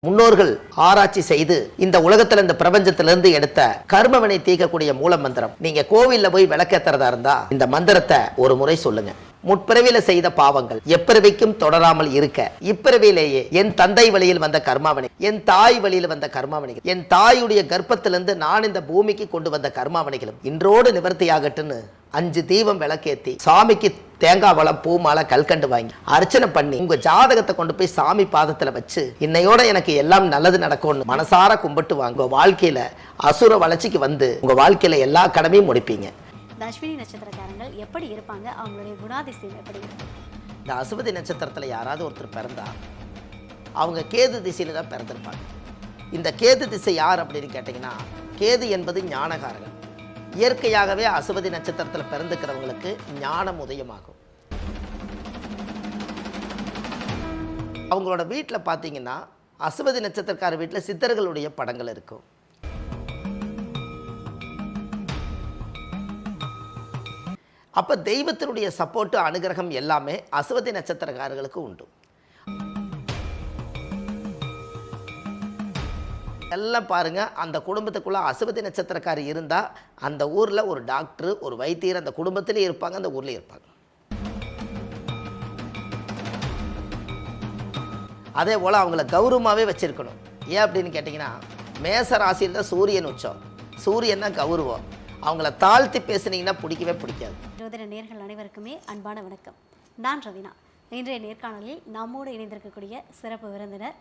முன்னோர்கள் ஆராய்ச்சி செய்து இந்த உலகத்துல இந்த பிரபஞ்சத்திலிருந்து எடுத்த கர்மவினை தீர்க்கக்கூடிய மூல மந்திரம். நீங்க கோவில்ல போய் விளக்கேத்துறதா இருந்தா இந்த மந்திரத்தை ஒரு முறை சொல்லுங்க. முற்பிறவியில செய்த பாவங்கள் எப்பிறவிக்கும் தொடராமல் இருக்க இப்பிறவியிலேயே என் தந்தை வழியில் வந்த கர்மாவினை, என் தாய் வழியில் வந்த கர்மாவினைகள், என் தாயுடைய கர்ப்பத்திலிருந்து நான் இந்த பூமிக்கு கொண்டு வந்த கர்மாவினைகளும் இன்றோடு நிவர்த்தியாகட்டுன்னு 5 தீபம் விளக்கேத்தி சாமிக்கு தேங்காய் வளம் பூ மாலை கல்கண்டு வாங்கி அர்ச்சனை பண்ணி உங்க ஜாதகத்தை கொண்டு போய் சாமி பாதத்துல வச்சு இன்னையோட எனக்கு எல்லாம் நல்லது நடக்கும்னு மனசார கும்பிட்டு வாங்க. வாழ்க்கையில அசுர வளர்ச்சிக்கு வந்து உங்க வாழ்க்கையில எல்லா கடமையும் முடிப்பீங்க. இந்த அஸ்வினி நட்சத்திரக்காரங்கள் எப்படி இருப்பாங்க, அவங்களுடைய குணாதிசயம் எப்படி இருக்கும்? இந்த அசுபதி நட்சத்திரத்துல யாராவது ஒருத்தர் பிறந்தா அவங்க கேது திசையில தான் பிறந்திருப்பாங்க. இந்த கேது திசை யார் அப்படின்னு கேட்டீங்கன்னா, கேது என்பது ஞானகாரகன். இயற்கையாகவே அசுபதி நட்சத்திரத்தில் பிறந்துக்கிறவங்களுக்கு ஞானம் உதயமாகும். அவங்களோட வீட்டில் பார்த்தீங்கன்னா அசுபதி நட்சத்திரக்கார வீட்டில் சித்தர்களுடைய படங்கள் இருக்கும். அப்போ தெய்வத்தினுடைய சப்போர்ட்டு அனுகிரகம் எல்லாமே அசுபதி நட்சத்திரக்காரர்களுக்கு உண்டு. எல்லாம் பாருங்க, அந்த குடும்பத்துக்குள்ள அசுபதி நட்சத்திரக்காரி இருந்தால் அந்த ஊரில் ஒரு டாக்டர், ஒரு வைத்தியர் அந்த குடும்பத்திலே இருப்பாங்க, அந்த ஊர்லேயே இருப்பாங்க. அதே போல் அவங்கள கௌரவமாகவே வச்சுருக்கணும். ஏன் அப்படின்னு கேட்டிங்கன்னா, மேச ராசியில் தான் சூரியன் உச்சம், சூரியன் தான் கௌரவம். அவங்கள தாழ்த்தி பேசுனீங்கன்னா பிடிக்கவே பிடிக்காது. ஜோதிட நேயர்கள் அனைவருக்குமே அன்பான வணக்கம். நான் ரவினா. இன்றைய நேர்காணலில் நம்மோடு இணைந்திருக்கக்கூடிய சிறப்பு விருந்தினர்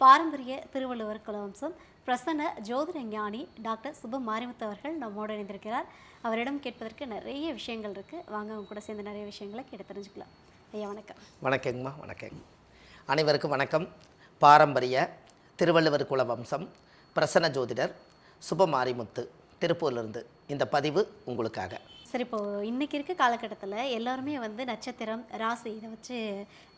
பாரம்பரிய திருவள்ளுவர் குலவம்சம் பிரசன்ன ஜோதிட ஞானி டாக்டர் சுப மாரிமுத்து அவர்கள் நம்மோடு இணைந்திருக்கிறார். அவரிடம் கேட்பதற்கு நிறைய விஷயங்கள் இருக்குது. வாங்க அவங்க கூட சேர்ந்து நிறைய விஷயங்களை கேட்டு தெரிஞ்சுக்கலாம். ஐயா வணக்கம். வணக்கங்கம்மா. வணக்கம். அனைவருக்கும் வணக்கம். பாரம்பரிய திருவள்ளுவர் குலவம்சம் பிரசன்ன ஜோதிடர் சுப மாரிமுத்து திருப்பூர்லேருந்து இந்த பதிவு உங்களுக்காக. சரி, இப்போது இன்றைக்கி இருக்க காலகட்டத்தில் எல்லாருமே நட்சத்திரம், ராசி இதை வச்சு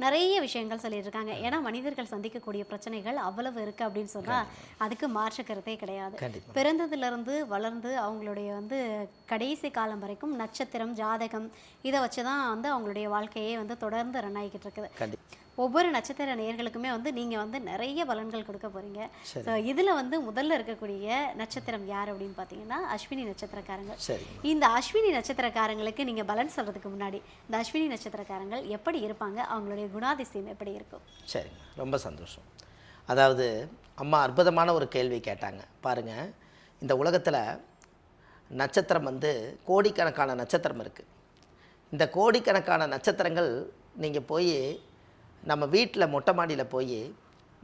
நிறைய விஷயங்கள் சொல்லியிருக்காங்க. ஏன்னா மனிதர்கள் சந்திக்கக்கூடிய பிரச்சனைகள் அவ்வளவு இருக்குது அப்படின்னு சொன்னால் அதுக்கு மாற்று கருத்தே கிடையாது. பிறந்ததுலேருந்து வளர்ந்து அவங்களுடைய கடைசி காலம் வரைக்கும் நட்சத்திரம், ஜாதகம் இதை வச்சு தான் அவங்களுடைய வாழ்க்கையே தொடர்ந்து ரன் ஆகிக்கிட்டு இருக்குது. ஒவ்வொரு நட்சத்திர நேயர்களுக்குமே நீங்கள் நிறைய பலன்கள் கொடுக்க போகிறீங்க. ஸோ இதில் முதல்ல இருக்கக்கூடிய நட்சத்திரம் யார் அப்படின்னு பார்த்தீங்கன்னா அஸ்வினி நட்சத்திரக்காரங்க. இந்த அஸ்வினி நட்சத்திரக்காரங்களுக்கு நீங்கள் பலன் சொல்கிறதுக்கு முன்னாடி இந்த அஸ்வினி நட்சத்திரக்காரங்கள் எப்படி இருப்பாங்க, அவங்களுடைய குணாதிசயம் எப்படி இருக்கும்? சரி, ரொம்ப சந்தோஷம். அதாவது அம்மா அற்புதமான ஒரு கேள்வி கேட்டாங்க. பாருங்கள், இந்த உலகத்தில் நட்சத்திரம் கோடிக்கணக்கான நட்சத்திரம் இருக்குது. இந்த கோடிக்கணக்கான நட்சத்திரங்கள் நீங்கள் போய் நம்ம வீட்டில் மொட்டை மாடியில் போய்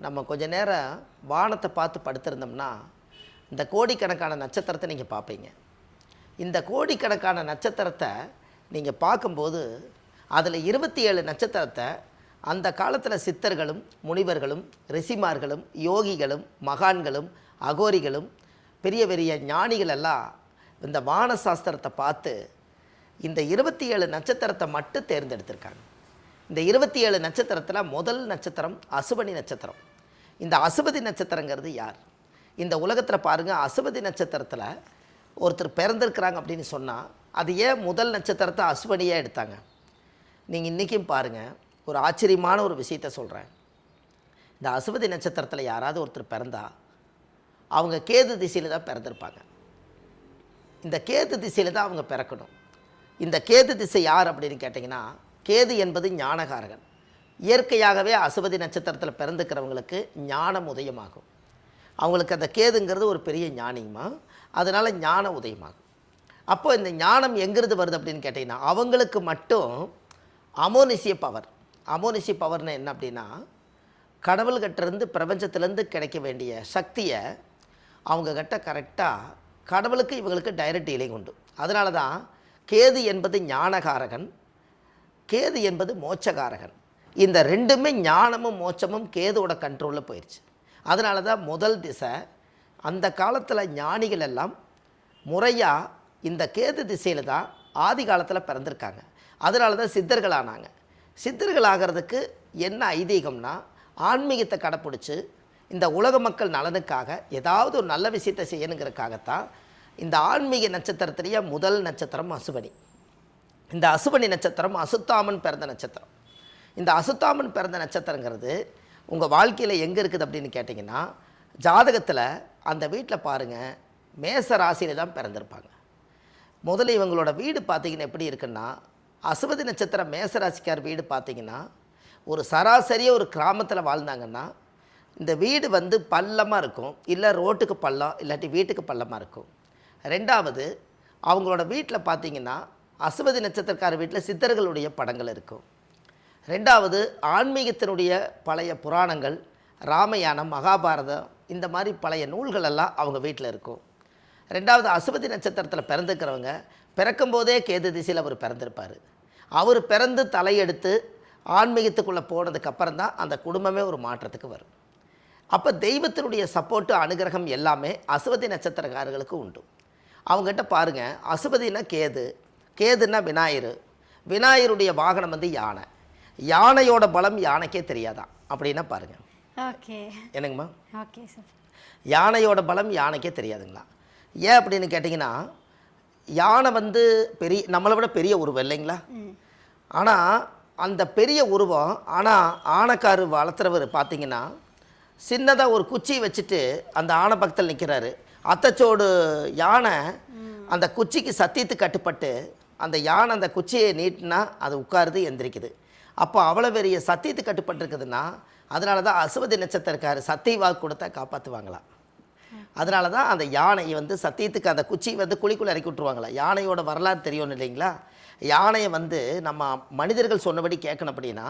நம்ம கொஞ்ச நேரம் வானத்தை பார்த்து படுத்திருந்தோம்னா இந்த கோடிக்கணக்கான நட்சத்திரத்தை நீங்கள் பார்ப்பீங்க. இந்த கோடிக்கணக்கான நட்சத்திரத்தை நீங்கள் பார்க்கும்போது அதில் 27 நட்சத்திரத்தை அந்த காலத்தில் சித்தர்களும் முனிவர்களும் ரிஷிமார்களும் யோகிகளும் மகான்களும் அகோரிகளும் பெரிய பெரிய ஞானிகள் எல்லாம் இந்த வான சாஸ்திரத்தை பார்த்து இந்த 27 நட்சத்திரத்தை மட்டும் தேர்ந்தெடுத்திருக்காங்க. இந்த 27 நட்சத்திரத்தில் முதல் நட்சத்திரம் அசுபனி நட்சத்திரம். இந்த அசுபதி நட்சத்திரங்கிறது யார்? இந்த உலகத்தில் பாருங்கள், அசுபதி நட்சத்திரத்தில் ஒருத்தர் பிறந்திருக்கிறாங்க அப்படின்னு சொன்னால் அது ஏன் முதல் நட்சத்திரத்தை அசுபனியாக எடுத்தாங்க? நீங்கள் இன்றைக்கும் பாருங்கள், ஒரு ஆச்சரியமான ஒரு விஷயத்த சொல்கிறேன். இந்த அசுபதி நட்சத்திரத்தில் யாராவது ஒருத்தர் பிறந்தா அவங்க கேது திசையில் தான் பிறந்திருப்பாங்க. இந்த கேது திசையில் தான் அவங்க பிறக்கணும். இந்த கேது திசை யார் அப்படின்னு கேட்டிங்கன்னா, கேது என்பது ஞானகாரகன். இயற்கையாகவே அசுபதி நட்சத்திரத்தில் பிறந்துக்கிறவங்களுக்கு ஞானம் உதயமாகும். அவங்களுக்கு அந்த கேதுங்கிறது ஒரு பெரிய ஞானியுமா, அதனால் ஞான உதயமாகும். அப்போ இந்த ஞானம் எங்கிருந்து வருது அப்படின்னு கேட்டிங்கன்னா, அவங்களுக்கு மட்டும் அமோனிசிய பவர். அமோனிசிய பவர்னு என்ன அப்படின்னா, கடவுள்கிட்டேருந்து பிரபஞ்சத்திலேருந்து கிடைக்க வேண்டிய சக்தியை அவங்கக்கிட்ட கரெக்டாக கடவுளுக்கு இவங்களுக்கு டைரக்ட் டீலிங் உண்டு. அதனால தான் கேது என்பது ஞானகாரகன், கேது என்பது மோட்சகாரகன். இந்த ரெண்டுமே ஞானமும் மோட்சமும் கேதுவோட கண்ட்ரோலில் போயிடுச்சு. அதனால தான் முதல் திசை அந்த காலத்தில் ஞானிகள் எல்லாம் முறையாக இந்த கேது திசையில் தான் ஆதி காலத்தில் பிறந்திருக்காங்க. அதனால தான் சித்தர்கள் ஆனாங்க. சித்தர்கள் ஆகிறதுக்கு என்ன ஐதீகம்னா, ஆன்மீகத்தை கடைப்பிடிச்சி இந்த உலக மக்கள் நலனுக்காக ஏதாவது ஒரு நல்ல விஷயத்தை செய்யணுங்கிறதுக்காகத்தான் இந்த ஆன்மீக நட்சத்திரத்திலேயே முதல் நட்சத்திரம் அசுபனி. இந்த அசுபனி நட்சத்திரம் அசுத்தாமன் பிறந்த நட்சத்திரம். இந்த அசுத்தாமன் பிறந்த நட்சத்திரங்கிறது உங்கள் வாழ்க்கையில் எங்கே இருக்குது அப்படின்னு கேட்டிங்கன்னா, ஜாதகத்தில் அந்த வீட்டில் பாருங்கள் மேச ராசியில் தான் பிறந்திருப்பாங்க. முதல்ல இவங்களோட வீடு பார்த்திங்கன்னா எப்படி இருக்குன்னா, அசுவதி நட்சத்திரம் மேசராசிக்கார் வீடு பார்த்திங்கன்னா, ஒரு சராசரியாக ஒரு கிராமத்தில் வாழ்ந்தாங்கன்னா இந்த வீடு வந்து பள்ளமாக இருக்கும், இல்லை ரோட்டுக்கு பள்ளம், இல்லாட்டி வீட்டுக்கு பள்ளமாக இருக்கும். ரெண்டாவது, அவங்களோட வீட்டில் பார்த்திங்கன்னா அசுவதி நட்சத்திரக்கார வீட்டில் சித்தர்களுடைய படங்கள் இருக்கும். ரெண்டாவது, ஆன்மீகத்தினுடைய பழைய புராணங்கள், ராமாயணம், மகாபாரதம், இந்த மாதிரி பழைய நூல்கள் எல்லாம் அவங்க வீட்டில் இருக்கும். ரெண்டாவது, அசுவதி நட்சத்திரத்தில் பிறந்துக்கிறவங்க பிறக்கும்போதே கேது திசையில் அவர் பிறந்திருப்பார். அவர் பிறந்து தலையெடுத்து ஆன்மீகத்துக்குள்ளே போனதுக்கப்புறம் தான் அந்த குடும்பமே ஒரு மாற்றத்துக்கு வரும். அப்போ தெய்வத்தினுடைய சப்போர்ட்டு, அனுகிரகம் எல்லாமே அசுவதி நட்சத்திரக்காரர்களுக்கு உண்டு. அவங்ககிட்ட பாருங்கள், அசுவதினா கேது, கேதுன்னா விநாயகர், விநாயகருடைய வாகனம் வந்து யானை, யானையோட பலம் யானைக்கே தெரியாதான் அப்படின்னா பாருங்கள். ஓகே, என்னங்கம்மா? Okay sir. யானையோட பலம் யானைக்கே தெரியாதுங்களா? ஏன் அப்படின்னு கேட்டிங்கன்னா, யானை வந்து நம்மளை விட பெரிய உருவம் இல்லைங்களா? ஆனால் அந்த பெரிய உருவம், ஆனால் ஆனைக்காரு வளர்த்துறவர் பார்த்தீங்கன்னா சின்னதாக ஒரு குச்சி வச்சுட்டு அந்த ஆனை பக்கத்தில் நிற்கிறாரு. அத்தச்சோடு யானை அந்த குச்சிக்கு சத்தியத்து கட்டுப்பட்டு அந்த யானை அந்த குச்சியை நீட்டினா அது உட்காருது, எந்திரிக்குது. அப்போ அவ்வளோ பெரிய சத்தியத்து கட்டுப்பட்டுருக்குதுன்னா அதனால தான் அசுவதி நட்சத்திரக்காரு சத்திய வாக்கு கொடுத்தா காப்பாற்றுவாங்களாம். அதனால தான் அந்த யானை வந்து சத்தியத்துக்கு அந்த குச்சி வந்து குழிக்குள்ளே இறக்கி விட்ருவாங்களா. யானையோட வரலாறு தெரியும் இல்லைங்களா? யானையை வந்து நம்ம மனிதர்கள் சொன்னபடி கேட்கணும் அப்படின்னா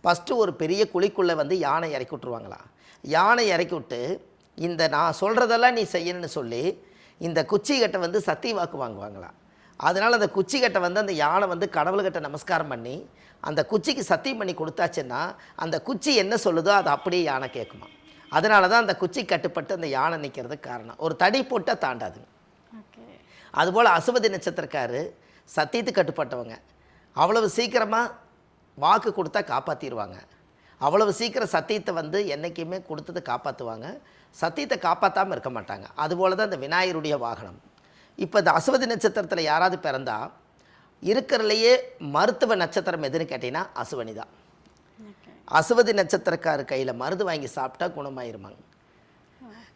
ஃபஸ்ட்டு ஒரு பெரிய குழிக்குள்ளே வந்து யானை இறக்கி விட்ருவாங்களாம். யானை இறக்கி விட்டு இந்த நான் சொல்கிறதெல்லாம் நீ செய்யணும்னு சொல்லி இந்த குச்சிக்கட்டை வந்து சத்திய வாக்கு வாங்குவாங்களாம். அதனால் அந்த குச்சிக்கட்டை வந்து அந்த யானை வந்து கடவுள்கிட்ட நமஸ்காரம் பண்ணி அந்த குச்சிக்கு சத்தியம் பண்ணி கொடுத்தாச்சுன்னா அந்த குச்சி என்ன சொல்லுதோ அது அப்படியே யானை கேட்குமா. அதனால தான் அந்த குச்சி கட்டுப்பட்டு அந்த யானை நிற்கிறதுக்கு காரணம். ஒரு தடி போட்டால் தாண்டாது. அதுபோல் அசுவதி நட்சத்திரக்காரு சத்தியத்துக்கு கட்டுப்பட்டவங்க, அவ்வளவு சீக்கிரமாக வாக்கு கொடுத்தா காப்பாற்றிடுவாங்க. அவ்வளவு சீக்கிரம் சத்தியத்தை வந்து என்றைக்குமே கொடுத்தது காப்பாற்றுவாங்க, சத்தியத்தை காப்பாற்றாமல் இருக்க மாட்டாங்க. அதுபோல் தான் இந்த விநாயகருடைய வாகனம். இப்போ இந்த அசுவதி நட்சத்திரத்தில் யாராவது பிறந்தா இருக்கிறதுலையே மருத்துவ நட்சத்திரம் எதுன்னு கேட்டிங்கன்னா அசுவனி தான். அசுவதி நட்சத்திரக்காரு கையில் மருந்து வாங்கி சாப்பிட்டா குணமாயிருமாங்க.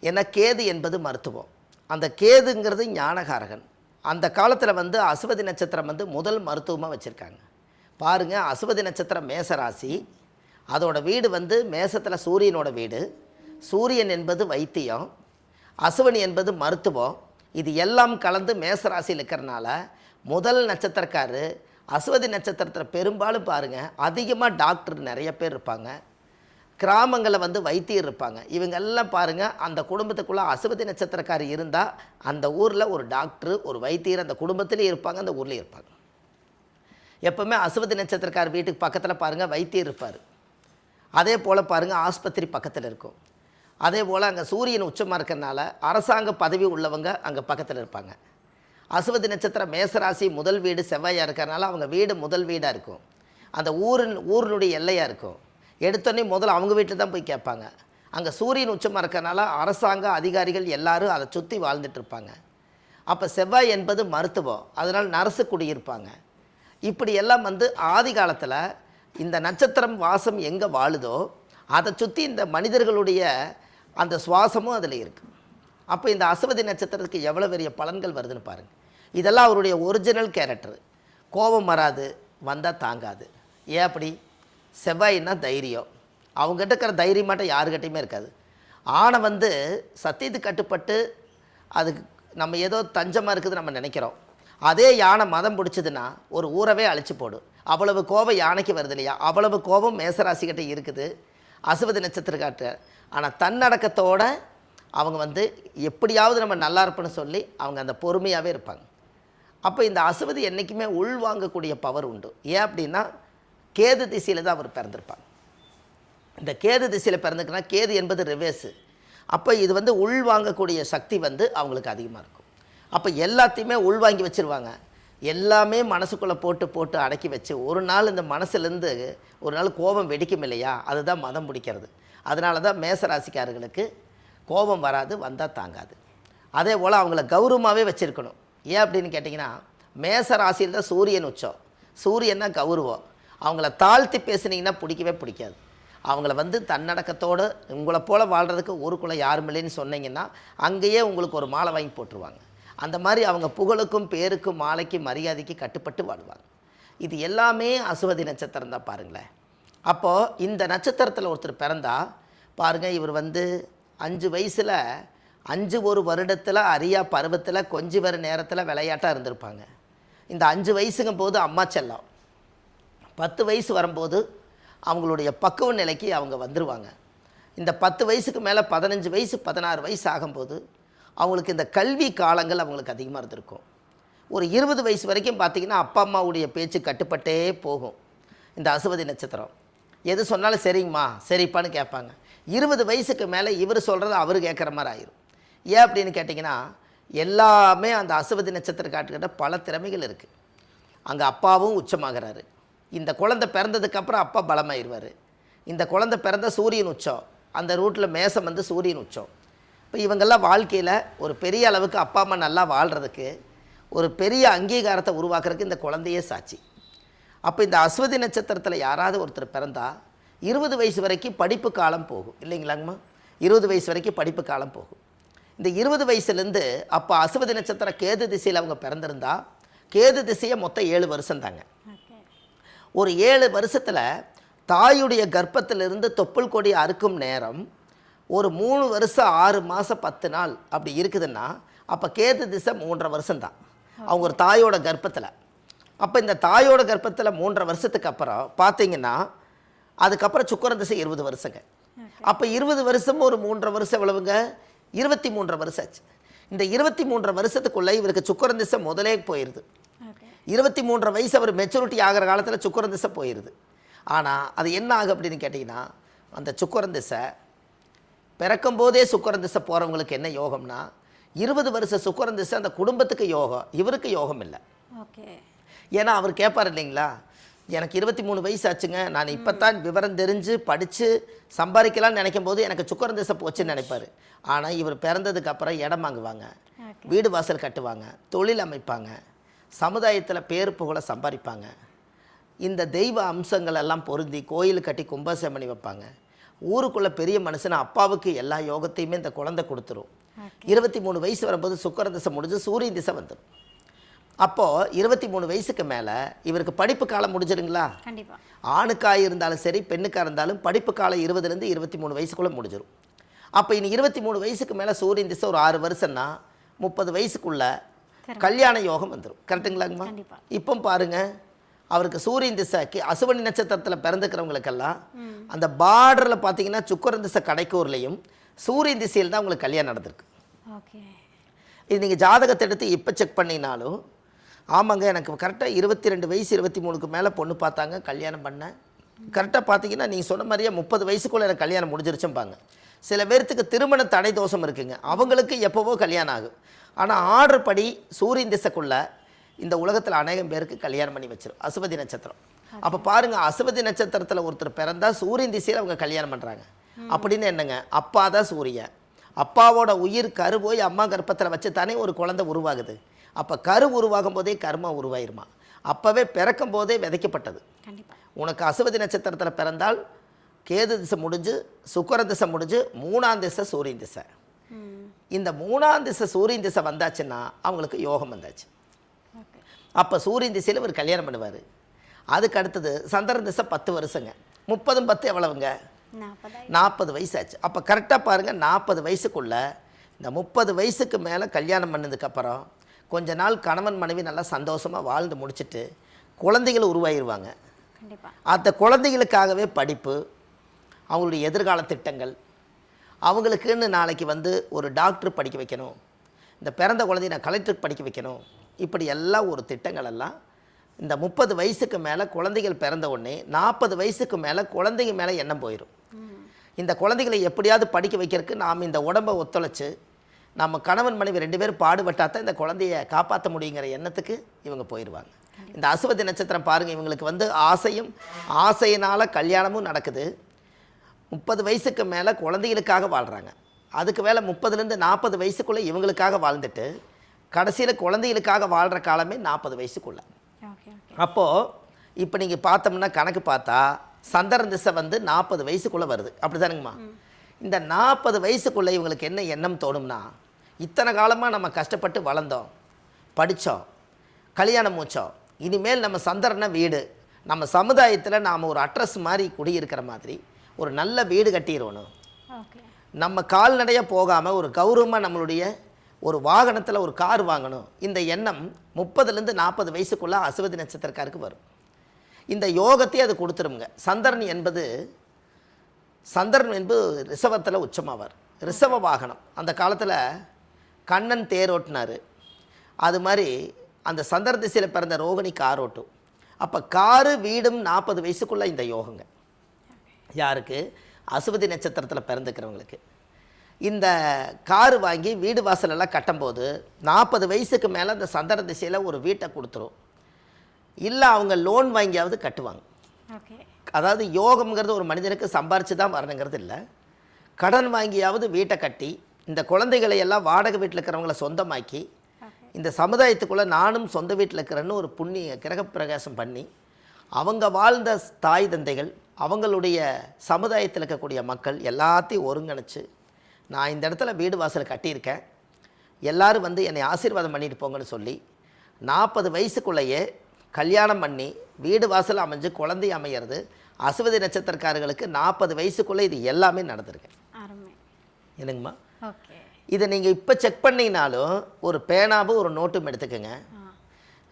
ஏன்னா கேது என்பது மருத்துவம், அந்த கேதுங்கிறது ஞானகாரகன். அந்த காலத்தில் வந்து அசுவதி நட்சத்திரம் வந்து முதல் மருத்துவமாக வச்சுருக்காங்க. பாருங்கள், அசுவதி நட்சத்திரம் மேசராசி, அதோட வீடு வந்து மேசத்தில் சூரியனோட வீடு. சூரியன் என்பது வைத்தியம், அசுவனி என்பது மருத்துவம். இது எல்லாம் கலந்து மேசராசியில் இருக்கிறனால முதல் நட்சத்திரக்காரு அசுவதி நட்சத்திரத்தில் பெரும்பாலும் பாருங்கள் அதிகமாக டாக்டர் நிறைய பேர் இருப்பாங்க, கிராமங்களில் வந்து வைத்தியர் இருப்பாங்க. இவங்கெல்லாம் பாருங்கள் அந்த குடும்பத்துக்குள்ளே அசுவதி நட்சத்திரக்காரி இருந்தால் அந்த ஊரில் ஒரு டாக்டர், ஒரு வைத்தியர் அந்த குடும்பத்திலே இருப்பாங்க, அந்த ஊர்லேயும் இருப்பாங்க. எப்போவுமே அசுவதி நட்சத்திரக்கார் வீட்டுக்கு பக்கத்தில் பாருங்கள் வைத்தியர் இருப்பார். அதே போல் பாருங்கள் ஆஸ்பத்திரி பக்கத்தில் இருக்கும். அதே போல் அங்கே சூரியன் உச்சமாக இருக்கிறனால அரசாங்க பதவி உள்ளவங்க அங்கே பக்கத்தில் இருப்பாங்க. அசுவதி நட்சத்திரம் மேசராசி முதல் வீடு செவ்வாயாக இருக்கிறனால அவங்க வீடு முதல் வீடாக இருக்கும், அந்த ஊரினுடைய எல்லையாக இருக்கும். எடுத்தோடனே முதல்ல அவங்க வீட்டில் தான் போய் கேட்பாங்க. அங்கே சூரியன் உச்சமாக இருக்கிறனால அரசாங்க அதிகாரிகள் எல்லாரும் அதை சுற்றி வாழ்ந்துட்டு இருப்பாங்க. அப்போ செவ்வாய் என்பது மருத்துவம், அதனால் நரசு குடியிருப்பாங்க. இப்படி எல்லாம் வந்து ஆதி காலத்தில் இந்த நட்சத்திரம் வாசம் எங்கே வாழுதோ அதை சுற்றி இந்த மனிதர்களுடைய அந்த சுவாசமும் அதில் இருக்குது. அப்போ இந்த அசுவதி நட்சத்திரத்துக்கு எவ்வளோ பெரிய பலன்கள் வருதுன்னு பாருங்கள். இதெல்லாம் அவருடைய ஒரிஜினல் கேரக்டர். கோபம் வராது, வந்தால் தாங்காது. ஏன் அப்படி? செவ்வாயின்னா தைரியம், அவங்ககிட்ட இருக்கிற தைரியம் மட்டும் யாருக்கிட்டையுமே இருக்காது. ஆனை வந்து சத்தியத்துக்கு கட்டுப்பட்டு அதுக்கு நம்ம ஏதோ தஞ்சமாக இருக்குது நம்ம நினைக்கிறோம். அதே யானை மதம் பிடிச்சதுன்னா ஒரு ஊரவே அழிச்சு போடும். அவ்வளவு கோபம் யானைக்கு வருது இல்லையா? அவ்வளவு கோபம் மேசராசிக்கிட்ட இருக்குது அசுவதி நட்சத்திரக்காட்டு. ஆனால் தன்னடக்கத்தோடு அவங்க வந்து எப்படியாவது நம்ம நல்லா இருப்போன்னு சொல்லி அவங்க அந்த பொறுமையாகவே இருப்பாங்க. அப்போ இந்த அசுவதி என்றைக்குமே உள்வாங்கக்கூடிய பவர் உண்டு. ஏன் அப்படின்னா கேது திசையில் தான் அவர் பிறந்திருப்பாங்க. இந்த கேது திசையில் பிறந்துக்குன்னா கேது என்பது ரிவேர்ஸு. அப்போ இது வந்து உள்வாங்கக்கூடிய சக்தி வந்து அவங்களுக்கு அதிகமாக இருக்கும். அப்போ எல்லாத்தையுமே உள்வாங்கி வச்சுருவாங்க. எல்லாமே மனசுக்குள்ளே போட்டு அடக்கி வச்சு ஒரு நாள் இந்த மனசுலேருந்து ஒரு நாள் கோபம் வெடிக்கும் இல்லையா? அதுதான் மதம் பிடிக்கிறது. அதனால தான் மேசராசிக்காரர்களுக்கு கோபம் வராது, வந்தால் தாங்காது. அதே போல் அவங்கள கௌரவமாகவே வச்சுருக்கணும். ஏன் அப்படின்னு கேட்டிங்கன்னா மேசராசியில் தான் சூரியன் உச்சம், சூரியன்னா கௌரவம். அவங்கள தாழ்த்தி பேசுனீங்கன்னா பிடிக்கவே பிடிக்காது. அவங்கள வந்து தன்னடக்கத்தோடு உங்களை போல் வாழ்கிறதுக்கு ஊருக்குள்ளே யாரும் இல்லைன்னு சொன்னீங்கன்னா அங்கேயே உங்களுக்கு ஒரு மாலை வாங்கி போட்டுருவாங்க. அந்த மாதிரி அவங்க புகழுக்கும் பேருக்கும் மாலைக்கு மரியாதைக்கு கட்டுப்பட்டு வாழ்வாங்க. இது எல்லாமே அசுவதி நட்சத்திரம் தான் பாருங்களேன். அப்போது இந்த நட்சத்திரத்தில் ஒருத்தர் பிறந்தா பாருங்கள், இவர் வந்து 5 வயசில் 1 வருடத்தில் அறியா பருவத்தில் கொஞ்சி வர நேரத்தில் விளையாட்டாக இருந்திருப்பாங்க. இந்த 5 வயசுங்கும் போது அம்மா செல்லம், 10 வயசு வரும்போது அவங்களுடைய பக்குவ நிலைக்கு அவங்க வந்துடுவாங்க. இந்த 10 வயசுக்கு மேலே 15 வயசு 16 வயசு ஆகும்போது அவங்களுக்கு இந்த கல்வி காலங்கள் அவங்களுக்கு அதிகமாக இருந்திருக்கும். ஒரு 20 வயசு வரைக்கும் பார்த்திங்கன்னா அப்பா அம்மாவுடைய பேச்சு கட்டுப்பட்டே போகும். இந்த அசுவதி நட்சத்திரம் எது சொன்னாலும் சரிங்கம்மா சரிப்பான்னு கேட்பாங்க. 20 வயசுக்கு மேலே இவர் சொல்கிறது அவர் கேட்குற மாதிரி ஆயிரும். ஏன் அப்படின்னு கேட்டிங்கன்னா எல்லாமே அந்த அசுவதி நட்சத்திரம் காட்டுக்கிட்ட பல திறமைகள் இருக்குது. அங்கே அப்பாவும் உச்சமாகிறாரு. இந்த குழந்தை பிறந்ததுக்கப்புறம் அப்பா பலமாயிருவார். இந்த குழந்தை பிறந்த சூரியன் உச்சம், அந்த ரூட்டில் மேசம் வந்து சூரியன் உச்சம். இப்போ இவங்கெல்லாம் வாழ்க்கையில் ஒரு பெரிய அளவுக்கு அப்பா அம்மா நல்லா வாழ்கிறதுக்கு ஒரு பெரிய அங்கீகாரத்தை உருவாக்குறதுக்கு இந்த குழந்தையே சாட்சி. அப்போ இந்த அஸ்வதி நட்சத்திரத்தில் யாராவது ஒருத்தர் பிறந்தால் 20 வயசு வரைக்கும் படிப்பு காலம் போகும் இல்லைங்களாங்கம்மா. 20 வயசு வரைக்கும் படிப்பு காலம் போகும். இந்த 20 வயசுலேருந்து அப்போ அஸ்வதி நட்சத்திரம் கேது திசையில் அவங்க பிறந்திருந்தா கேது திசையை மொத்தம் 7 வருஷம் தாங்க. ஒரு 7 வருஷத்தில் தாயுடைய கர்ப்பத்திலிருந்து தொப்புள் கொடி அறுக்கும் நேரம் ஒரு 3 வருஷம் 6 மாதம் 10 நாள் அப்படி இருக்குதுன்னா அப்போ கேது திசை 3.5 வருஷம் தான் அவங்க ஒரு தாயோட கர்ப்பத்தில். அப்போ இந்த தாயோட கர்ப்பத்தில் 3.5 வருஷத்துக்கு அப்புறம் பார்த்தீங்கன்னா அதுக்கப்புறம் சுக்கிரன் திசை 20 வருஷங்க. அப்போ 20 வருஷம் ஒரு 3.5 வருஷம் எவ்வளவுங்க, 23.5 வருஷம் ஆச்சு. இந்த 23.5 வருஷத்துக்குள்ளே இவருக்கு சுக்கிரன் திசை முதலே போயிடுது. 23.5 வயசு அவர் மெச்சூரிட்டி ஆகிற காலத்தில் சுக்கிரன் திசை போயிடுது. ஆனால் அது என்ன ஆகும் அப்படின்னு கேட்டிங்கன்னா அந்த சுக்கிரன் திசை பிறக்கும் போதே சுக்கிரன் திசை போகிறவங்களுக்கு என்ன யோகம்னா 20 வருஷம் சுக்கிரன் திசை அந்த குடும்பத்துக்கு யோகம், இவருக்கு யோகம் இல்லை. ஏன்னா அவர் கேட்பார் இல்லைங்களா, எனக்கு 23 வயசு ஆச்சுங்க, நான் இப்போ தான் விவரம் தெரிஞ்சு படித்து சம்பாதிக்கலாம்னு நினைக்கும் போது எனக்கு சுக்கிரன் திசை போச்சுன்னு நினைப்பார். ஆனால் இவர் பிறந்ததுக்கு அப்புறம் இடம் வாங்குவாங்க, வீடு வாசல் கட்டுவாங்க, தொழில் அமைப்பாங்க, சமுதாயத்தில் பேர் புகழ சம்பாதிப்பாங்க. இந்த தெய்வ அம்சங்கள் எல்லாம் பொருந்தி கோயில் கட்டி கும்பாபிஷேகம் பண்ணி வைப்பாங்க. ஊருக்குள்ளே பெரிய மனுஷனை அப்பாவுக்கு எல்லா யோகத்தையுமே இந்த குழந்தை கொடுத்துரும். 23 வயசு வரும்போது சுக்கிரன் திசை முடிஞ்சு சூரியன் திசை வந்துடும். அப்போது 23 வயசுக்கு மேலே இவருக்கு படிப்பு காலம் முடிஞ்சிருங்களா. ஆணுக்காக இருந்தாலும் சரி பெண்ணுக்காக இருந்தாலும் படிப்பு காலம் 20லேருந்து 23 வயசுக்குள்ளே முடிஞ்சிடும். அப்போ இனி 23 வயசுக்கு மேலே சூரியன் திசை ஒரு 6 வருஷம்னா 30 வயசுக்குள்ளே கல்யாண யோகம் வந்துடும். கரெக்டுங்களாங்கம்மா. இப்போ பாருங்கள், அவருக்கு சூரியன் திசைக்கு அசுவனி நட்சத்திரத்தில் பிறந்துக்கிறவங்களுக்கெல்லாம் அந்த பார்டரில் பார்த்தீங்கன்னா சுக்கிரன் திசை கடைக்கூர்லையும் சூரியன் திசையில் தான் உங்களுக்கு கல்யாணம் நடந்திருக்கு. இது நீங்கள் ஜாதகத்தை எடுத்து இப்போ செக் பண்ணினாலும் ஆமாங்க எனக்கு கரெக்டாக 22 வயசு 23க்கு மேலே பொண்ணு பார்த்தாங்க, கல்யாணம் பண்ணேன். கரெக்டாக பார்த்தீங்கன்னா நீங்கள் சொன்ன மாதிரியே 30 வயசுக்குள்ளே எனக்கு கல்யாணம் முடிஞ்சிருச்சும்பாங்க. சில பேர்த்துக்கு திருமண தடை தோஷம் இருக்குங்க, அவங்களுக்கு எப்போவோ கல்யாணம் ஆகும். ஆனால் ஆர்டர் படி சூரியன் திசைக்குள்ளே இந்த உலகத்தில் அநேகம் பேருக்கு கல்யாணம் பண்ணி வச்சிடும் அசுவதி நட்சத்திரம். அப்போ பாருங்கள், அசுவதி நட்சத்திரத்தில் ஒருத்தர் பிறந்தால் சூரியன் திசையில் அவங்க கல்யாணம் பண்ணுறாங்க. அப்படின்னு என்னங்க, அப்பா தான் சூரியன், அப்பாவோட உயிர் கரு போய் அம்மா கர்ப்பத்தில் வச்சு தானே ஒரு குழந்தை உருவாகுது. அப்போ கரு உருவாகும் போதே கர்மா உருவாயிருமா, அப்போவே பிறக்கும் போதே விதைக்கப்பட்டது. உனக்கு அசுவதி நட்சத்திரத்தில் பிறந்தால் கேது திசை முடிஞ்சு சுக்கிரன் திசை முடிஞ்சு 3ஆம் திசை சூரியன் திசை. இந்த 3ஆம் திசை சூரியன் திசை வந்தாச்சுன்னா அவங்களுக்கு யோகம் வந்தாச்சு. அப்போ சூரியன் திசையில் ஒரு கல்யாணம் பண்ணுவார். அதுக்கு அடுத்தது சந்திரன் திசை 10 வருஷங்க. 30 10 எவ்வளவுங்க, 40 வயசு ஆச்சு. அப்போ கரெக்டாக பாருங்கள், 40 வயசுக்குள்ளே இந்த 30 வயசுக்கு மேலே கல்யாணம் பண்ணதுக்கப்புறம் கொஞ்ச நாள் கணவன் மனைவி நல்லா சந்தோஷமாக வாழ்ந்து முடிச்சுட்டு குழந்தைகள் உருவாகிடுவாங்க. அந்த குழந்தைகளுக்காகவே படிப்பு, அவங்களுடைய எதிர்கால திட்டங்கள், அவங்களுக்குன்னு நாளைக்கு வந்து ஒரு டாக்டர் படிக்க வைக்கணும், இந்த பிறந்த குழந்தைய நான் கலெக்டருக்கு படிக்க வைக்கணும், இப்படி எல்லாம் ஒரு திட்டங்கள் எல்லாம் இந்த 30 வயசுக்கு மேலே குழந்தைகள் பிறந்த உடனே 40 வயசுக்கு மேலே குழந்தைங்க மேலே எண்ணம் போயிடும். இந்த குழந்தைகளை எப்படியாவது படிக்க வைக்கிறதுக்கு நாம் இந்த உடம்பை ஒத்துழைச்சி நம்ம கணவன் மனைவி 2 பேரும் பாடுபட்டாதான் இந்த குழந்தைய காப்பாற்ற முடியுங்கிற எண்ணத்துக்கு இவங்க போயிடுவாங்க. இந்த அசுவதி நட்சத்திரம் பாருங்கள், இவங்களுக்கு வந்து ஆசையினால் கல்யாணமும் நடக்குது. 30 வயசுக்கு மேலே குழந்தைகளுக்காக வாழ்கிறாங்க. அதுக்கு மேலே 30லேருந்து 40 வயசுக்குள்ளே இவங்களுக்காக வாழ்ந்துட்டு கடைசியில் குழந்தைகளுக்காக வாழ்கிற காலமே 40 வயசுக்குள்ளே. அப்போது இப்போ நீங்கள் பார்த்தோம்னா கணக்கு பார்த்தா சந்திரன் திசை வந்து 40 வயசுக்குள்ளே வருது அப்படி தானுங்கம்மா. இந்த 40 வயசுக்குள்ளே இவங்களுக்கு என்ன எண்ணம் தோணும்னா, இத்தனை காலமாக நம்ம கஷ்டப்பட்டு வளர்ந்தோம், படித்தோம், கல்யாணம் முடித்தோம், இனிமேல் நம்ம சந்திரனை வீடு, நம்ம சமுதாயத்தில் நாம் ஒரு அட்ரஸ் மாதிரி குடியிருக்கிற மாதிரி ஒரு நல்ல வீடு கட்டிடணும், ஓகே. நம்ம கால்நடையாக போகாமல் ஒரு கௌரவமாக நம்மளுடைய ஒரு வாகனத்தில் ஒரு கார் வாங்கணும். இந்த எண்ணம் 30லேருந்து 40 வயசுக்குள்ளே அசுவதி நட்சத்திரக்காருக்கு வரும். இந்த யோகத்தை அது கொடுத்துருங்க. சந்திரன் என்பது ரிஷபத்தில் உச்சமாவார். ரிஷப வாகனம் அந்த காலத்தில் கண்ணன் தேரோட்டினார். அது மாதிரி அந்த சந்திர திசையில் பிறந்த ரோகிணி கார் ஓட்டும். அப்போ காரு வீடும் 40 வயசுக்குள்ளே இந்த யோகங்க. யாருக்கு? அசுவதி நட்சத்திரத்தில் பிறந்துக்கிறவங்களுக்கு. இந்த காரு வாங்கி வீடு வாசலெல்லாம் கட்டும்போது 40 வயசுக்கு மேலே அந்த சந்திர திசையில் ஒரு வீட்டை கொடுத்துரும். இல்லை அவங்க லோன் வாங்கியாவது கட்டுவாங்க. ஓகே. அதாவது யோகம்ங்கிறது ஒரு மனிதனுக்கு சம்பாரித்து தான் வரணுங்கிறது இல்லை. கடன் வாங்கியாவது வீட்டை கட்டி இந்த குழந்தைகளை எல்லாம் வாடகை வீட்டில் இருக்கிறவங்கள சொந்தமாக்கி இந்த சமுதாயத்துக்குள்ளே நானும் சொந்த வீட்டில் இருக்கிறேன்னு ஒரு புண்ணிய கிரகப்பிரகாசம் பண்ணி அவங்க வாழ்ந்த தாய் தந்தைகள் அவங்களுடைய சமுதாயத்தில் இருக்கக்கூடிய மக்கள் எல்லாத்தையும் ஒருங்கிணைச்சு, நான் இந்த இடத்துல வீடு வாசல் கட்டியிருக்கேன், எல்லோரும் வந்து என்னை ஆசீர்வாதம் பண்ணிட்டு போங்கன்னு சொல்லி 40 வயசுக்குள்ளேயே கல்யாணம் பண்ணி வீடு வாசல் அமைஞ்சு குழந்தை அமையிறது அசுவதி நட்சத்திரக்காரர்களுக்கு 40 வயசுக்குள்ளே இது எல்லாமே நடந்திருக்கு. என்னங்கம்மா? ஓகே. இதை நீங்கள் இப்போ செக் பண்ணிங்கனாலும் ஒரு பேனாவும் ஒரு நோட்டும் எடுத்துக்கோங்க.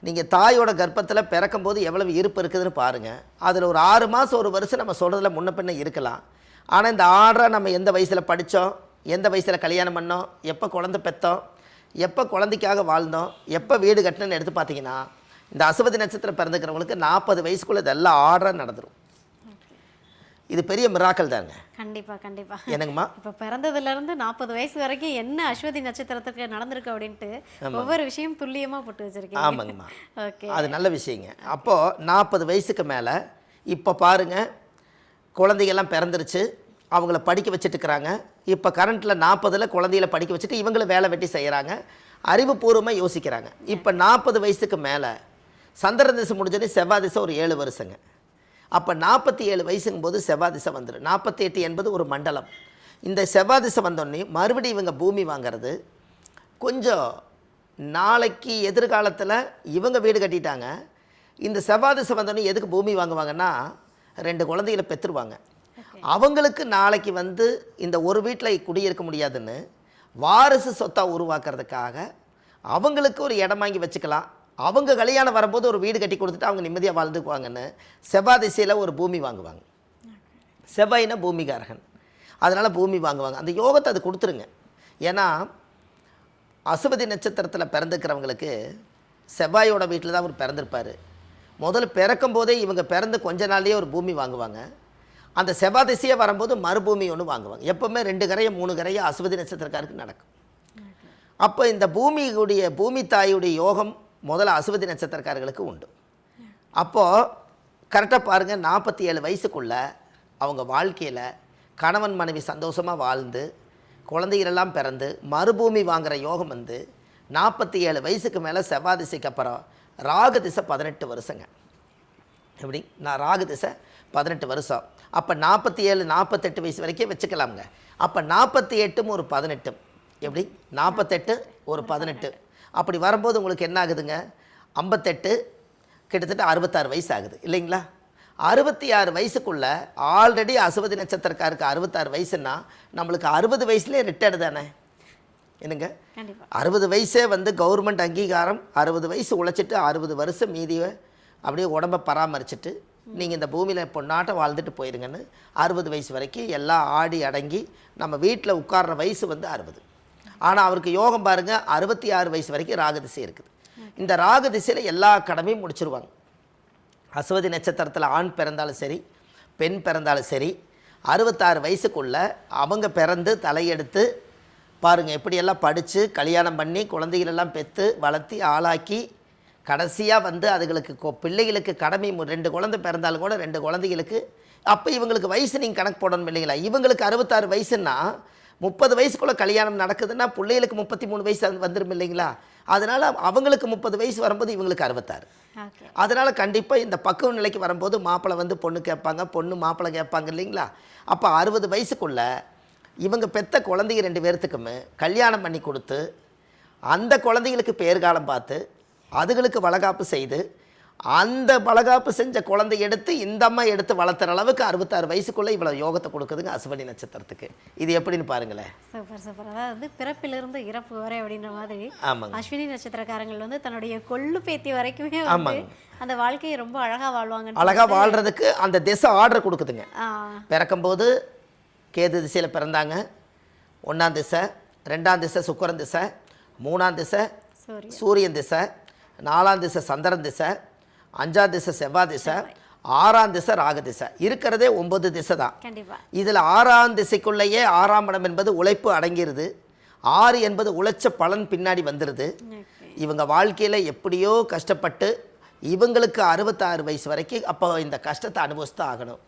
நீங்கள் தாயோட கர்ப்பத்தில் பிறக்கும்போது எவ்வளவு இருப்பு இருக்குதுன்னு பாருங்கள். அதில் ஒரு 6 மாதம் ஒரு வருஷம் நம்ம சொல்கிறதுல முன்ன பின்ன இருக்கலாம். ஆனால் இந்த ஆர்டரை நம்ம எந்த வயசில் படித்தோம், எந்த வயசில் கல்யாணம் பண்ணோம், எப்போ குழந்தை பெற்றோம், எப்போ குழந்தைக்காக வாழ்ந்தோம், எப்போ வீடு கட்டணும்னு எடுத்து பார்த்தீங்கன்னா இந்த அசுவதி நட்சத்திரம் பிறந்துக்கிறவங்களுக்கு 40 வயசுக்குள்ளே இதெல்லாம் ஆர்டராக நடந்துடும். இது பெரிய மிராக்கல் தாங்க. கண்டிப்பாக கண்டிப்பாக. என்னங்கம்மா? இப்போ பிறந்ததுலேருந்து 40 வயசு வரைக்கும் என்ன அஸ்வதி நட்சத்திரத்துக்கு நடந்திருக்கு அப்படின்ட்டு ஒவ்வொரு விஷயம் துல்லியமாக போட்டு வச்சுருக்கீங்க. ஆமாங்கம்மா. ஓகே. அது நல்ல விஷயங்க. அப்போது 40 வயசுக்கு மேலே இப்போ பாருங்கள், குழந்தைகள்லாம் பிறந்துருச்சு, அவங்கள படிக்க வச்சுட்டுருக்குறாங்க. இப்போ கரண்ட்டில் 40ல் குழந்தைகளை படிக்க வச்சுட்டு இவங்களும் வேலை வெட்டி செய்கிறாங்க, அறிவுபூர்வமாக யோசிக்கிறாங்க. இப்போ 40 வயசுக்கு மேலே சந்திர திசை முடிஞ்சோடனே செவ்வாய் திசை ஒரு 7 வருஷங்க. அப்போ 47 வயசுங்கும் போது செவ்வாய் திசை வந்துடும். 48 என்பது ஒரு மண்டலம். இந்த செவ்வாய் திசை வந்தோடனே மறுபடியும் இவங்க பூமி வாங்கிறது கொஞ்சம் நாளைக்கு எதிர்காலத்தில் இவங்க வீடு கட்டிட்டாங்க. இந்த செவ்வாய் திசை வந்தோடனே எதுக்கு பூமி வாங்குவாங்கன்னா 2 குழந்தைகளை பெற்றுருவாங்க. அவங்களுக்கு நாளைக்கு வந்து இந்த ஒரு வீட்டில் குடியிருக்க முடியாதுன்னு வாரிசு சொத்தாக உருவாக்குறதுக்காக அவங்களுக்கு ஒரு இடம் வாங்கி வச்சுக்கலாம், அவங்க கல்யாணம் வரும்போது ஒரு வீடு கட்டி கொடுத்துட்டு அவங்க நிம்மதியாக வாழ்ந்துக்குவாங்கன்னு செவ்வாய் திசையில் ஒரு பூமி வாங்குவாங்க. செவ்வாய்னா பூமிகாரகன், அதனால் பூமி வாங்குவாங்க. அந்த யோகத்தை அது கொடுத்துருங்க. ஏன்னா அசுவதி நட்சத்திரத்தில் பிறந்துக்கிறவங்களுக்கு செவ்வாயோட வீட்டில் தான் அவர் பிறந்திருப்பார். முதல்ல பிறக்கும் போதே இவங்க பிறந்து கொஞ்ச நாள்லேயே ஒரு பூமி வாங்குவாங்க. அந்த செவ்வாய் திசையே வரும்போது மறுபூமி ஒன்று வாங்குவாங்க. எப்போவுமே 2 கரையை 3 கரையை அசுவதி நட்சத்திரக்காருக்கு நடக்கும். அப்போ இந்த பூமி தாயுடைய யோகம் முதல்ல அசுவதி நட்சத்திரக்காரர்களுக்கு உண்டு. அப்போது கரெக்டாக பாருங்கள், 47 வயசுக்குள்ளே அவங்க வாழ்க்கையில் கணவன் மனைவி சந்தோஷமாக வாழ்ந்து குழந்தைகளெல்லாம் பிறந்து மறுபூமி வாங்குகிற யோகம் வந்து 47 வயசுக்கு மேலே செவ்வாய் திசைக்கு அப்புறம் ராகு திசை 18 வருஷங்க. எப்படி? நான் ராகு திசை 18 வருஷம். அப்போ 47 48 வயசு வரைக்கும் வச்சுக்கலாமுங்க. அப்போ 48 ஒரு 18 எப்படி? 48 ஒரு 18 அப்படி வரும்போது உங்களுக்கு என்ன ஆகுதுங்க? 58 கிட்டத்தட்ட 66 வயசு ஆகுது இல்லைங்களா? 66 வயசுக்குள்ளே ஆல்ரெடி அசுவதி நட்சத்திரக்காருக்கு 66 வயசுன்னா நம்மளுக்கு 60 வயசுலேயே ரிட்டையர்டு தானே. என்னங்க? 60 வயசே வந்து கவர்மெண்ட் அங்கீகாரம். 60 வயசு உழைச்சிட்டு 60 வருஷம் மீதியை அப்படியே உடம்பை பராமரிச்சுட்டு நீங்கள் இந்த பூமியில் பொண்ணாட்டம் வாழ்ந்துட்டு போயிருங்கன்னு 60 வயசு வரைக்கும் எல்லாம் ஆடி அடங்கி நம்ம வீட்டில் உட்கார்ற வயசு வந்து 60. ஆனால் அவருக்கு யோகம் பாருங்கள், 66 வயசு வரைக்கும் ராகு திசை இருக்குது. இந்த ராகு திசையில் எல்லா கடமையும் முடிச்சிருவாங்க. அசுவதி நட்சத்திரத்தில் ஆண் பிறந்தாலும் சரி பெண் பிறந்தாலும் சரி 66 வயசுக்குள்ளே அவங்க பிறந்து தலையெடுத்து பாருங்கள் எப்படியெல்லாம் படித்து கல்யாணம் பண்ணி குழந்தைகளெல்லாம் பெற்று வளர்த்தி ஆளாக்கி கடைசியாக வந்து அதுகளுக்கு பிள்ளைகளுக்கு கடமை 2 குழந்தை பிறந்தாலும் கூட 2 குழந்தைகளுக்கு அப்போ இவங்களுக்கு வயசு நீங்கள் கணக்கு போடணும் இல்லைங்களா? இவங்களுக்கு 66 வயசுன்னா 30 வயசுக்குள்ளே கல்யாணம் நடக்குதுன்னா பிள்ளைகளுக்கு 33 வயசு வந்துடும் இல்லைங்களா? அதனால் அவங்களுக்கு 30 வயசு வரும்போது இவங்களுக்கு 66. ஓகே. அதனால் கண்டிப்பாக இந்த பக்குவ நிலைக்கு வரும்போது மாப்பிள்ளை வந்து பொண்ணு கேட்பாங்க, பொண்ணு மாப்பிள்ளை கேட்பாங்க இல்லைங்களா? அப்போ 60 வயசுக்குள்ளே இவங்க பெற்ற குழந்தைங்க 2 பேர்த்துக்குமே கல்யாணம் பண்ணி கொடுத்து அந்த குழந்தைங்களுக்கு பேர்காலம் பார்த்து அதுகளுக்கு வளகாப்பு செய்து அந்த வளகாப்பு செஞ்ச குழந்தை எடுத்து இந்த அம்மா எடுத்து வளர்த்துற அளவுக்கு 66 வயசுக்குள்ளே இவ்வளோ யோகத்தை கொடுக்குதுங்க அசுவனி நட்சத்திரத்துக்கு. இது எப்படின்னு பாருங்களேன். Super super. அதாவது பிறப்பிலிருந்து இறப்பு வரை அப்படின்ற மாதிரி ஆமாங்க. அஸ்வினி நட்சத்திரக்காரங்கள் வந்து தன்னுடைய கொள்ளு பேத்தி வரைக்குமே வந்து ஆமாங்க. அந்த வாழ்க்கையை ரொம்ப அழகா வாழ்வாங்க. அழகாக வாழ்கிறதுக்கு அந்த திசை ஆர்டர் கொடுக்குதுங்க. ஆ பிறக்கும்போது கேது திசையில் பிறந்தாங்க. 1ஆம் திசை, 2ஆம் திசை சுக்கிரன் திசை, 3ஆம் திசை சூரியன் திசை, 4ஆம் திசை சந்திரன் திசை, 5ஆம் திசை செவ்வாய் திசை, 6ஆம் திசை ராகு திசை. இருக்கிறதே 9 திசை தான். கண்டிப்பா. இதில் 6ஆம் திசைக்குள்ளேயே 6ஆம் இடம் என்பது உழைப்பு அடங்கிருது. 6 என்பது உழைச்ச பலன் பின்னாடி வந்துடுது. இவங்க வாழ்க்கையில் எப்படியோ கஷ்டப்பட்டு இவங்களுக்கு 66 வயசு வரைக்கும் அப்போ இந்த கஷ்டத்தை அனுபவிச்சு தான் ஆகணும்.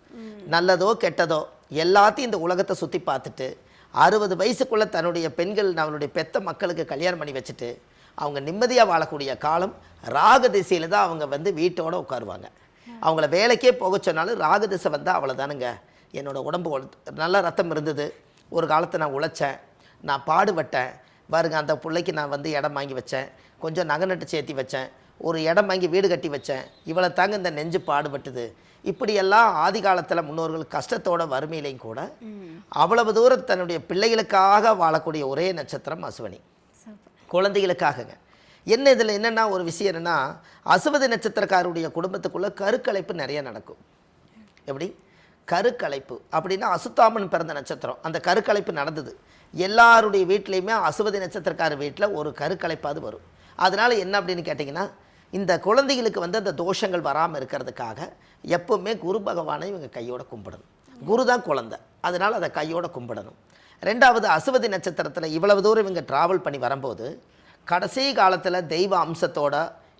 நல்லதோ கெட்டதோ எல்லாத்தையும் இந்த உலகத்தை சுற்றி பார்த்துட்டு 60 வயசுக்குள்ளே தன்னுடைய பெண்கள் நம்மளுடைய பெத்த மக்களுக்கு கல்யாணம் பண்ணி வச்சுட்டு அவங்க நிம்மதியாக வாழக்கூடிய காலம் ராகு திசையில் தான் அவங்க வந்து வீட்டோடு உட்காருவாங்க. அவங்கள வேலைக்கே போக சொன்னாலும் ராகு திசை வந்தால் அவ்வளோதானுங்க. என்னோடய உடம்பு நல்ல ரத்தம் இருந்தது, ஒரு காலத்தை நான் உழைச்சேன், நான் பாடுபட்டேன் பாருங்க, அந்த பிள்ளைக்கு நான் வந்து இடம் வாங்கி வச்சேன், கொஞ்சம் நகை நட்டு சேர்த்தி வச்சேன், ஒரு இடம் வாங்கி வீடு கட்டி வச்சேன், இவ்வளோ தாங்க இந்த நெஞ்சு பாடுபட்டுது. இப்படியெல்லாம் ஆதி காலத்தில் முன்னோர்கள் கஷ்டத்தோட வறுமையிலையும் கூட அவ்வளவு தூரம் தன்னுடைய பிள்ளைகளுக்காக வாழக்கூடிய ஒரே நட்சத்திரம் அசுவனி. குழந்தைகளுக்காகங்க. என்ன இதில் என்னென்னா ஒரு விஷயம் என்னென்னா அசுவதி நட்சத்திரக்காருடைய குடும்பத்துக்குள்ளே கருக்கலைப்பு நிறைய நடக்கும். எப்படி கருக்கலைப்பு அப்படின்னா அசுத்தாமன் பிறந்த நட்சத்திரம், அந்த கருக்கலைப்பு நடந்தது. எல்லாருடைய வீட்லேயுமே அசுவதி நட்சத்திரக்கார வீட்டில் ஒரு கருக்கலைப்பாது வரும். அதனால் என்ன அப்படின்னு கேட்டிங்கன்னா இந்த குழந்தைகளுக்கு வந்து அந்த தோஷங்கள் வராமல் இருக்கிறதுக்காக எப்போவுமே குரு பகவானை இவங்க கையோட கும்பிடணும். குரு தான் குழந்தை, அதனால் அதை கையோட கும்பிடணும். 2வது அசுவதி நட்சத்திரத்தில் இவ்வளவு தூரம் இவங்க ட்ராவல் பண்ணி வரும்போது கடைசி காலத்தில் தெய்வ அம்சத்தோட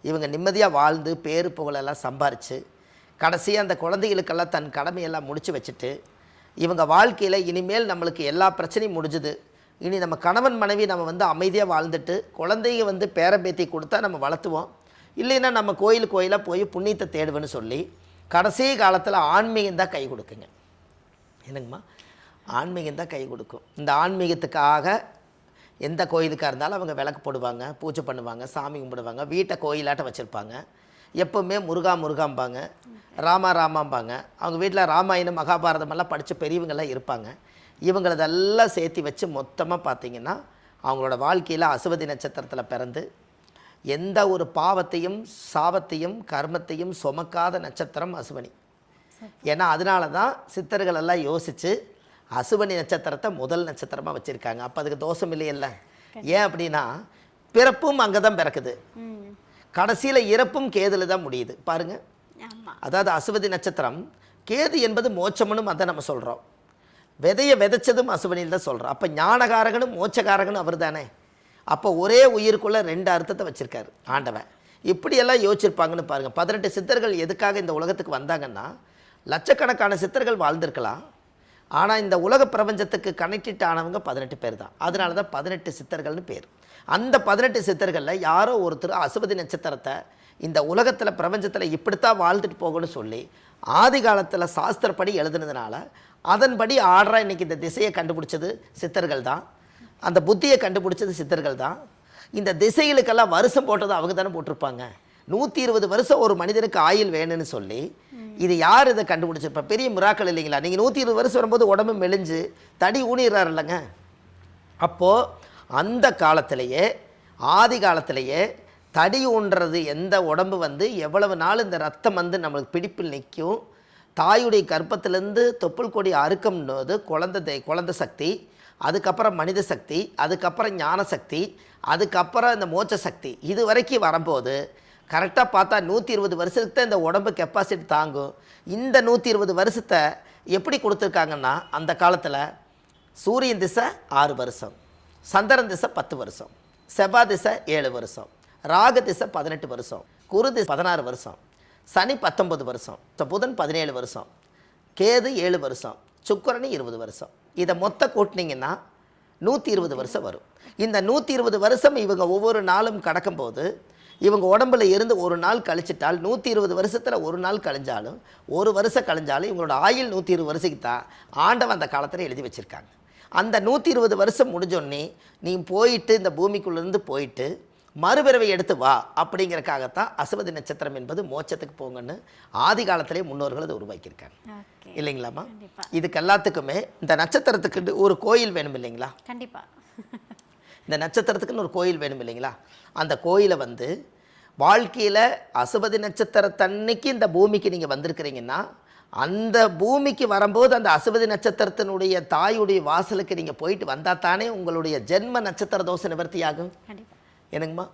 இவங்க நிம்மதியாக வாழ்ந்து பேரு புகழெல்லாம் சம்பாரித்து கடைசியாக அந்த குழந்தைகளுக்கெல்லாம் தன் கடமையெல்லாம் முடித்து வச்சுட்டு இவங்க வாழ்க்கையில் இனிமேல் நம்மளுக்கு எல்லா பிரச்சனையும் முடிஞ்சுது, இனி நம்ம கணவன் மனைவி நம்ம வந்து அமைதியாக வாழ்ந்துட்டு குழந்தைங்க வந்து பேரம்பேத்தி கொடுத்தா நம்ம வளர்த்துவோம், இல்லைன்னா நம்ம கோயிலாக போய் புண்ணியத்தை தேடுவேன்னு சொல்லி கடைசி காலத்தில் ஆன்மீகம் தான் கை கொடுக்குங்க. என்னங்கம்மா, ஆன்மீகம் தான் கை கொடுக்கும். இந்த ஆன்மீகத்துக்காக எந்த கோயிலுக்காக இருந்தாலும் அவங்க விளக்கு போடுவாங்க, பூஜை பண்ணுவாங்க, சாமி கும்பிடுவாங்க, வீட்டை கோயிலாட்டம் வச்சுருப்பாங்க. எப்போவுமே முருகா முருகாம்பாங்க, ராமா ராமாம்பாங்க. அவங்க வீட்டில் ராமாயணம் மகாபாரதமெல்லாம் படித்த பெரியவங்கெல்லாம் இருப்பாங்க. இவங்களதெல்லாம் சேர்த்து வச்சு மொத்தமாக பார்த்திங்கன்னா அவங்களோட வாழ்க்கையில் அசுவதி நட்சத்திரத்தில் பிறந்து எந்த ஒரு பாவத்தையும் சாபத்தையும் கர்மத்தையும் சுமக்காத நட்சத்திரம் அசுவனி. ஏன்னா அதனால தான் சித்தர்கள் எல்லாம் யோசித்து அசுவனி நட்சத்திரத்தை முதல் நட்சத்திரமாக வச்சுருக்காங்க. அப்போ அதுக்கு தோஷம் இல்லையல்ல. ஏன் அப்படின்னா பிறப்பும் அங்கே தான் பிறக்குது, கடைசியில் இறப்பும் கேதுல தான் முடியுது பாருங்கள். அதாவது அசுவதி நட்சத்திரம் கேது என்பது மோட்சம்னு அதை நம்ம சொல்கிறோம், விதையை விதைச்சதும் அசுவனியில் தான் சொல்கிறோம். அப்போ ஞானகாரகனும் மோட்சகாரகனும் அவர் தானே. அப்போ ஒரே உயிருக்குள்ளே 2 அர்த்தத்தை வச்சுருக்காரு ஆண்டவன். இப்படியெல்லாம் யோசிச்சிருப்பாங்கன்னு பாருங்கள். 18 சித்தர்கள் எதுக்காக இந்த உலகத்துக்கு வந்தாங்கன்னா லட்சக்கணக்கான சித்தர்கள் வாழ்ந்திருக்கலாம், ஆனால் இந்த உலக பிரபஞ்சத்துக்கு கனெக்டட் ஆனவங்க 18 பேர் தான். அதனால தான் 18 சித்தர்கள்னு பேர். அந்த 18 சித்தர்களில் யாரோ ஒருத்தர் அசுவதி நட்சத்திரத்தை இந்த உலகத்தில் பிரபஞ்சத்தில் இப்படித்தான் வாழ்ந்துட்டு போகணும்னு சொல்லி ஆதி காலத்தில் சாஸ்திரப்படி எழுதுனதுனால அதன்படி ஆர்டராக இன்றைக்கி இந்த திசையை கண்டுபிடிச்சது சித்தர்கள் தான், அந்த புத்தியை கண்டுபிடிச்சது சித்தர்கள் தான். இந்த திசைகளுக்கெல்லாம் வருஷம் போட்டது அவங்க தானே போட்டிருப்பாங்க. 120 வருஷம் ஒரு மனிதனுக்கு ஆயுள் வேணும்னு சொல்லி இது யார் இதை கண்டுபிடிச்சிருப்பா? பெரிய மிராக்கள் இல்லைங்களா? நீங்கள் 120 வருஷம் வரும்போது உடம்பு மெலிஞ்சு தடி ஊனிடுறாரு இல்லைங்க. அப்போது அந்த காலத்திலேயே ஆதி காலத்திலேயே தடி ஊன்றது எந்த உடம்பு வந்து எவ்வளவு நாள் இந்த ரத்தம் வந்து நம்மளுக்கு பிடிப்பில் நிற்கும், தாயுடைய கர்ப்பத்திலேருந்து தொப்புள் கொடி அறுக்கும்போது குழந்தை சக்தி, அதுக்கப்புறம் மனித சக்தி, அதுக்கப்புறம் ஞான சக்தி, அதுக்கப்புறம் இந்த மோட்ச சக்தி, இது வரைக்கும் வரும்போது கரெக்டாக பார்த்தா 120 வருஷத்துக்கு தான் இந்த உடம்பு கெப்பாசிட்டி தாங்கும். இந்த 120 வருஷத்தை எப்படி கொடுத்துருக்காங்கன்னா அந்த காலத்தில் சூரியன் திசை 6 வருஷம், சந்திரன் திசை 10 வருஷம், செவ்வாய் திசை 7 வருஷம், ராகு திசை 18 வருஷம், குரு திசை 16 வருஷம், சனி 19 வருஷம், புதன் 17 வருஷம், கேது 7 வருஷம், சுக்கிரன் 20 வருஷம். இதை மொத்த கூட்டினீங்கன்னா 120 வருஷம் வரும். இந்த 120 வருஷம் இவங்க ஒவ்வொரு நாளும் கடக்கும்போது இவங்க உடம்புல இருந்து ஒரு நாள் கழிச்சிட்டால் 120 வருஷத்தில் ஒரு நாள் கழிஞ்சாலும் ஒரு வருஷம் கழிஞ்சாலும் இவங்களோட ஆயுள் 120 வருஷத்துக்கு தான் ஆண்டவன் அந்த காலத்தில் எழுதி வச்சுருக்காங்க. அந்த 120 வருஷம் முடிஞ்சோடனே நீ போயிட்டு இந்த பூமிக்குள்ளேருந்து போயிட்டு மறுபிறவை எடுத்து வா அப்படிங்கிறக்காகத்தான் அசுவதி நட்சத்திரம் என்பது மோட்சத்துக்கு போங்கன்னு ஆதி காலத்திலே முன்னோர்கள் அதை உருவாக்கியிருக்காங்க இல்லைங்களாம்மா. இதுக்கு எல்லாத்துக்குமே இந்த நட்சத்திரத்துக்கு ஒரு கோயில் வேணும் இல்லைங்களா? கண்டிப்பாக. இந்த நட்சத்திரத்துக்குன்னு ஒரு கோயில் வேணும் இல்லைங்களா? அந்த கோயிலை வந்து வாழ்க்கையில் அசுவதி நட்சத்திரத்தன்னைக்கு இந்த பூமிக்கு நீங்கள் வந்திருக்கிறீங்கன்னா அந்த பூமிக்கு வரும்போது அந்த அசுவதி நட்சத்திரத்தினுடைய தாயுடைய வாசலுக்கு நீங்கள் போயிட்டு வந்தால் தானே உங்களுடைய ஜென்ம நட்சத்திர தோஷ நிவர்த்தி ஆகும். என்னங்கம்மா?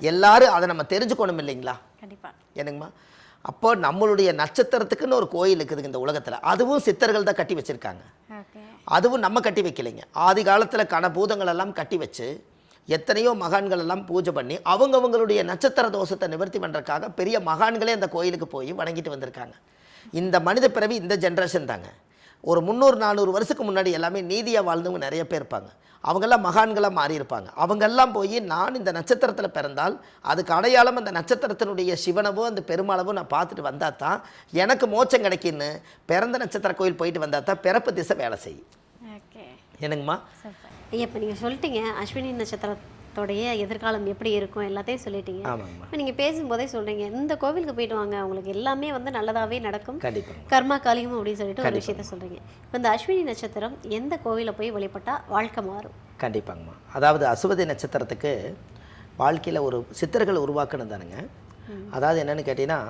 எல்லாரும் அதை நம்ம தெரிஞ்சுக்கணும் இல்லைங்களா? என்னங்கம்மா? அப்போ நம்மளுடைய நட்சத்திரத்துக்குன்னு ஒரு கோயில் இருக்குதுங்க இந்த உலகத்தில். அதுவும் சித்தர்கள் தான் கட்டி வச்சுருக்காங்க. அதுவும் நம்ம கட்டி வைக்கலைங்க. ஆதி காலத்தில் கனபூதங்கள் எல்லாம் கட்டி வச்சு எத்தனையோ மகான்கள் எல்லாம் பூஜை பண்ணி அவங்கவுங்களுடைய நட்சத்திர தோஷத்தை நிவர்த்தி பண்ணுறதுக்காக பெரிய மகான்களே அந்த கோயிலுக்கு போய் வணங்கிட்டு வந்திருக்காங்க. இந்த மனித பிறவி இந்த ஜென்ரேஷன் தாங்க. ஒரு 300-400 வருஷத்துக்கு முன்னாடி எல்லாமே நீதியாக வாழ்ந்தவங்க நிறைய பேர் இருப்பாங்க. அவங்கெல்லாம் மகான்களாக மாறியிருப்பாங்க. அவங்கெல்லாம் போய் நான் இந்த நட்சத்திரத்தில் பிறந்தால் அதுக்கு அடையாளம் அந்த நட்சத்திரத்தினுடைய சிவனவோ அந்த பெருமாளவோ நான் பார்த்துட்டு வந்தால் தான் எனக்கு மோட்சம் கிடைக்குன்னு பிறந்த நட்சத்திர கோயில் போயிட்டு வந்தால் தான் பிறப்பு திசை வேலை செய்யும். என்னங்கம்மா? இப்போ நீங்கள் சொல்லிட்டீங்க அஸ்வினி நட்சத்திரத்தோடைய எதிர்காலம் எப்படி இருக்கும் எல்லாத்தையும் சொல்லிட்டீங்க. இப்போ நீங்கள் பேசும்போதே சொல்கிறீங்க இந்த கோவிலுக்கு போயிட்டு வாங்க உங்களுக்கு எல்லாமே வந்து நல்லதாகவே நடக்கும், கர்மா காலியம் அப்படின்னு சொல்லிட்டு ஒரு விஷயத்த சொல்கிறீங்க. இப்போ இந்த அஸ்வினி நட்சத்திரம் எந்த கோவிலில் போய் வழிபட்டால் வாழ்க்கை மாறும்? கண்டிப்பாங்கம்மா. அதாவது அசுவதி நட்சத்திரத்துக்கு வாழ்க்கையில் ஒரு சித்தர்கள் உருவாக்கணும் தானுங்க. அதாவது என்னென்னு கேட்டிங்கன்னா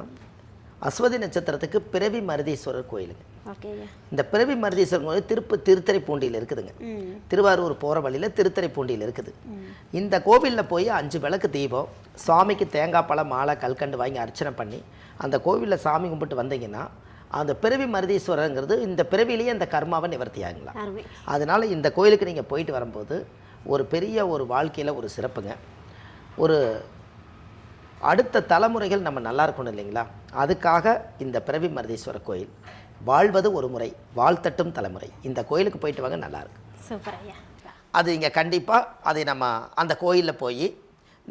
அஸ்வதி நட்சத்திரத்துக்கு பிறவி மருதீஸ்வரர் கோயிலுங்க. இந்த பிறவி மருதீஸ்வரர் கோயில் திருத்துறைப்பூண்டியில் இருக்குதுங்க. திருவாரூர் போகிற வழியில் திருத்துறைப்பூண்டியில் இருக்குது. இந்த கோவிலில் போய் 5 விளக்கு தீபம் சுவாமிக்கு தேங்காய் பழம் மாலை கல்கண்டு வாங்கி அர்ச்சனை பண்ணி அந்த கோவிலில் சாமி கும்பிட்டு வந்தீங்கன்னா அந்த பிறவி மருதீஸ்வரருங்கிறது இந்த பிறவிலேயே அந்த கர்மாவை நிவர்த்தி ஆகுங்களா. அதனால் இந்த கோயிலுக்கு நீங்கள் போயிட்டு வரும்போது ஒரு பெரிய ஒரு வாழ்க்கையில் ஒரு சிறப்புங்க. ஒரு அடுத்த தலைமுறைகள் நம்ம நல்லா இருக்கணும் இல்லைங்களா? அதுக்காக இந்த பிறவி மருதீஸ்வரர் கோயில் வாழ்வது ஒரு முறை வாழ்த்தட்டும் தலைமுறை. இந்த கோயிலுக்கு போயிட்டு வாங்க, நல்லாயிருக்கு. சூப்பர் ஐயா. அது இங்கே கண்டிப்பாக அதை நம்ம அந்த கோயிலில் போய்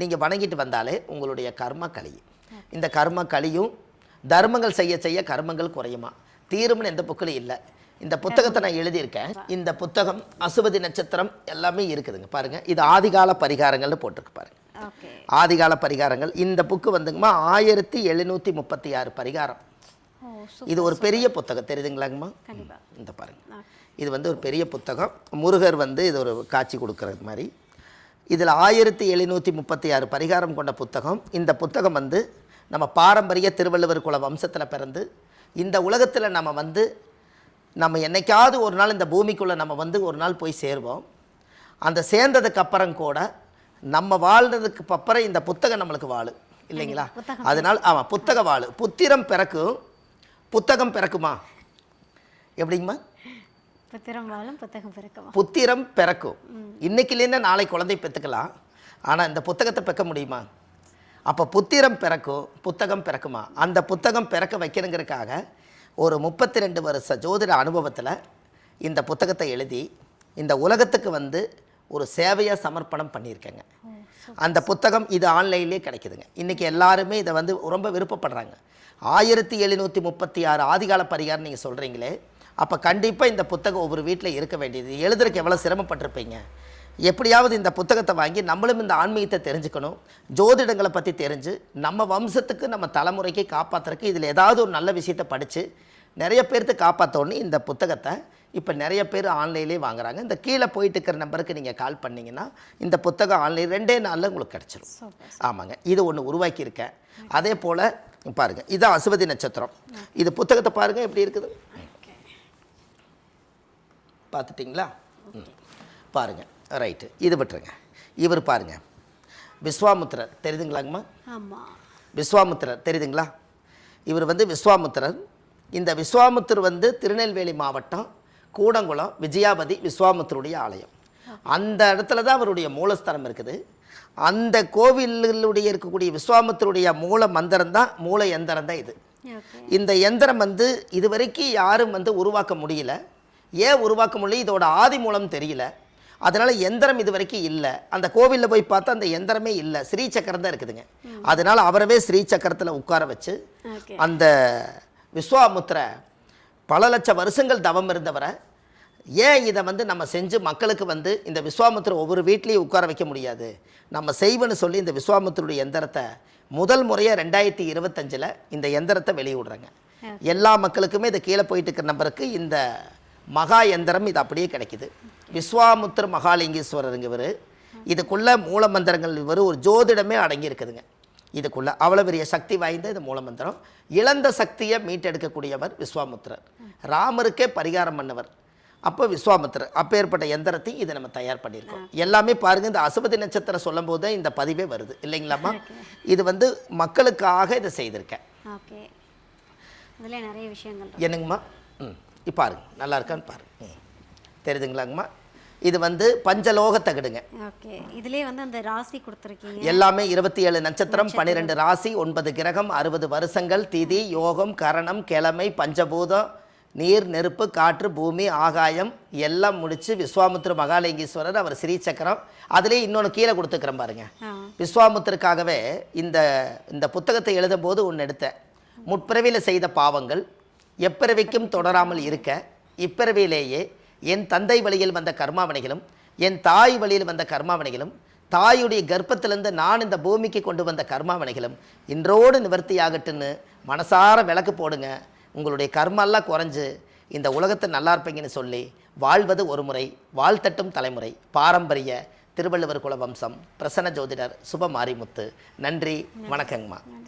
நீங்கள் வணங்கிட்டு வந்தாலே உங்களுடைய கர்ம கழியும். இந்த கர்ம கழியும். தர்மங்கள் செய்ய செய்ய கர்மங்கள் குறையுமா தீரும்னு எந்த புக்கிலும் இல்லை. இந்த புத்தகத்தை நான் எழுதியிருக்கேன். இந்த புத்தகம் அசுவதி நட்சத்திரம் எல்லாமே இருக்குதுங்க. பாருங்கள், இது ஆதிகால பரிகாரங்கள்னு போட்டிருக்கு பாருங்கள். ஆதிகால பரிகாரங்கள். இந்த புக்கு வந்துங்கம்மா 1736 பரிகாரம். இது ஒரு பெரிய புத்தகம் தெரியுதுங்களாங்கம்மா? இந்த பாருங்க, இது வந்து ஒரு பெரிய புத்தகம். முருகர் வந்து இது ஒரு காட்சி கொடுக்கறது மாதிரி. இதில் 1736 பரிகாரம் கொண்ட புத்தகம். இந்த புத்தகம் வந்து நம்ம பாரம்பரிய திருவள்ளுவர் குல வம்சத்தில் பிறந்து இந்த உலகத்தில் நம்ம என்னைக்காவது ஒரு நாள் இந்த பூமிக்குள்ளே நம்ம வந்து ஒரு நாள் போய் சேருவோம். அந்த சேர்ந்ததுக்கு அப்புறம் கூட நம்ம வாழ்றதுக்கு அப்புறம் இந்த புத்தகம் நம்மளுக்கு வாழு இல்லைங்களா? அதனால் ஆமாம், புத்தக வாழு. புத்திரம் பிறக்கும், புத்தகம் பிறக்குமா? எப்படிங்கம்மா? புத்திரம் பிறக்கும். இன்னைக்குலேருந்து நாளை குழந்தை பெற்றுக்கலாம், ஆனால் இந்த புத்தகத்தை பெற்க முடியுமா? அப்போ புத்திரம் பிறக்கும், புத்தகம் பிறக்குமா? அந்த புத்தகம் பிறக்க வைக்கணுங்கிறதுக்காக ஒரு 32 வருஷ ஜோதிட அனுபவத்தில் இந்த புத்தகத்தை எழுதி இந்த உலகத்துக்கு வந்து ஒரு சேவையாக சமர்ப்பணம் பண்ணியிருக்கேங்க. அந்த புத்தகம் இது ஆன்லைன்லேயே கிடைக்குதுங்க. இன்றைக்கி எல்லாருமே இதை வந்து ரொம்ப விருப்பப்படுறாங்க. 1736 ஆதிகால பரிகாரம் நீங்கள் சொல்கிறீங்களே, அப்போ கண்டிப்பாக இந்த புத்தகம் ஒவ்வொரு வீட்டில் இருக்க வேண்டியது. எழுதுறதுக்கு எவ்வளோ சிரமப்பட்டிருப்பீங்க. எப்படியாவது இந்த புத்தகத்தை வாங்கி நம்மளும் இந்த ஆன்மீகத்தை தெரிஞ்சுக்கணும், ஜோதிடங்களை பற்றி தெரிஞ்சு நம்ம வம்சத்துக்கு நம்ம தலைமுறைக்கு காப்பாற்றுறதுக்கு இதில் ஏதாவது ஒரு நல்ல விஷயத்தை படித்து நிறைய பேர்த்து காப்பாற்றோன்னு இந்த புத்தகத்தை இப்போ நிறைய பேர் ஆன்லைன்லேயே வாங்குறாங்க. இந்த கீழே போயிட்டு இருக்கிற நம்பருக்கு நீங்கள் கால் பண்ணிங்கன்னா இந்த புத்தகம் ஆன்லைன் 2 நாளில் உங்களுக்கு கிடச்சிரும். ஆமாங்க, இது ஒன்று உருவாக்கியிருக்கேன். அதே போல் பாருங்கள், இதுதான் அசுவதி நட்சத்திரம். இது புத்தகத்தை பாருங்கள் எப்படி இருக்குது, பார்த்துட்டிங்களா? பாருங்கள், ரைட்டு, இது விட்டுருங்க. இவர் பாருங்கள், விஸ்வாமுத்திரர் தெரியுதுங்களாங்கம்மா? விஸ்வாமுத்திரர் தெரியுதுங்களா? இவர் வந்து விஸ்வாமுத்திரர். இந்த விஸ்வாமுத்திரர் வந்து திருநெல்வேலி மாவட்டம் கூடங்குளம் விஜயாபதி விஸ்வாமுத்திரருடைய ஆலயம். அந்த இடத்துல தான் அவருடைய மூலஸ்தானம் இருக்குது. அந்த கோவிலுடைய இருக்கக்கூடிய விஸ்வாமுத்திரருடைய மூல மந்திரம் தான், மூல எந்திரம் தான் இது. இந்த எந்திரம் வந்து இதுவரைக்கும் யாரும் வந்து உருவாக்க முடியல. ஏன் உருவாக்க முடியல? இதோட ஆதி மூலம் தெரியல. அதனால் எந்திரம் இது வரைக்கும் இல்லை. அந்த கோவிலில் போய் பார்த்தா அந்த எந்திரமே இல்லை, ஸ்ரீசக்கரம் தான் இருக்குதுங்க. அதனால் அவரவே ஸ்ரீசக்கரத்தில் உட்கார வச்சு அந்த விஸ்வாமுத்திர பல லட்சம் வருஷங்கள் தவம் இருந்தவரை ஏன் இதை வந்து நம்ம செஞ்சு மக்களுக்கு வந்து இந்த விஸ்வாமுத்திர ஒவ்வொரு வீட்லேயும் உட்கார வைக்க முடியாது, நம்ம செய்வன்னு சொல்லி இந்த விஸ்வாமுத்திரருடைய எந்திரத்தை முதல் முறையாக 2025 இந்த எந்திரத்தை வெளியிடுறாங்க. எல்லா மக்களுக்குமே இது கீழே போயிட்டு இருக்கிற நம்பருக்கு இந்த மகா எந்திரம் இது அப்படியே கிடைக்குது. விஸ்வாமுத்திர மகாலிங்கேஸ்வரருங்க இவர். இதுக்குள்ளே மூலமந்திரங்கள் இவர் ஒரு ஜோதிடமே அடங்கி இருக்குதுங்க. இதுக்குள்ளே அவ்வளோ பெரிய சக்தி வாய்ந்த இது மூலமந்திரம். இழந்த சக்தியை மீட்டெடுக்கக்கூடியவர் விஸ்வாமுத்திரர். ராமருக்கே பரிகாரம் பண்ணவர் அப்போ விஸ்வாமுத்திரர். அப்பேற்பட்ட எந்திரத்தையும் இதை நம்ம தயார் பண்ணியிருக்கோம். எல்லாமே பாருங்கள், இந்த அசுபதி நட்சத்திரம் சொல்லும் போது தான் இந்த பதிவே வருது இல்லைங்களாம்மா. இது வந்து மக்களுக்காக இதை செய்திருக்கேன். ஓகே, இதில் நிறைய விஷயங்கள் என்னங்கம்மா. பாருங்க, நல்லா இருக்கான்னு பாருங்க. தெரியுதுங்களாங்கம்மா. இது வந்து பஞ்சலோக தகடுங்க. ஓகே, இதுலயே வந்து அந்த ராசி கொடுத்துருக்கீங்க. எல்லாமே 27 நட்சத்திரம், 12 ராசி, 9 கிரகம், 60 வருஷங்கள், திதி, யோகம், கரணம், கிழமை, பஞ்சபூதம், நீர், நெருப்பு, காற்று, பூமி, ஆகாயம் எல்லாம் முடிச்சு விஸ்வாமுத்திர மகாலிங்கேஸ்வரர் அவர் ஸ்ரீசக்கரம். அதுலேயே இன்னொன்று கீழே கொடுத்துக்கிறேன் பாருங்க. விஸ்வாமுத்திரக்காகவே இந்த புத்தகத்தை எழுதும் போது ஒன்று எடுத்தேன். முற்பிறவியில் செய்த பாவங்கள் எப்பிறவிக்கும் தொடராமல் இருக்க இப்பிறவியிலேயே என் தந்தை வழியில் வந்த கர்மாவினைகளும் என் தாய் வழியில் வந்த கர்மாவினைகளும் தாயுடைய கர்ப்பத்திலிருந்து நான் இந்த பூமிக்கு கொண்டு வந்த கர்மாவினைகளும் இன்றோடு நிவர்த்தியாகட்டுன்னு மனசார விளக்கு போடுங்க. உங்களுடைய கர்மெல்லாம் குறைஞ்சு இந்த உலகத்தை நல்லா இருப்பீங்கன்னு சொல்லி வாழ்வது ஒரு முறை, வாழ்த்தட்டும் தலைமுறை. பாரம்பரிய திருவள்ளுவர் குல வம்சம், பிரசன்ன ஜோதிடர் சுப மாரிமுத்து. நன்றி, வணக்கங்கம்மா.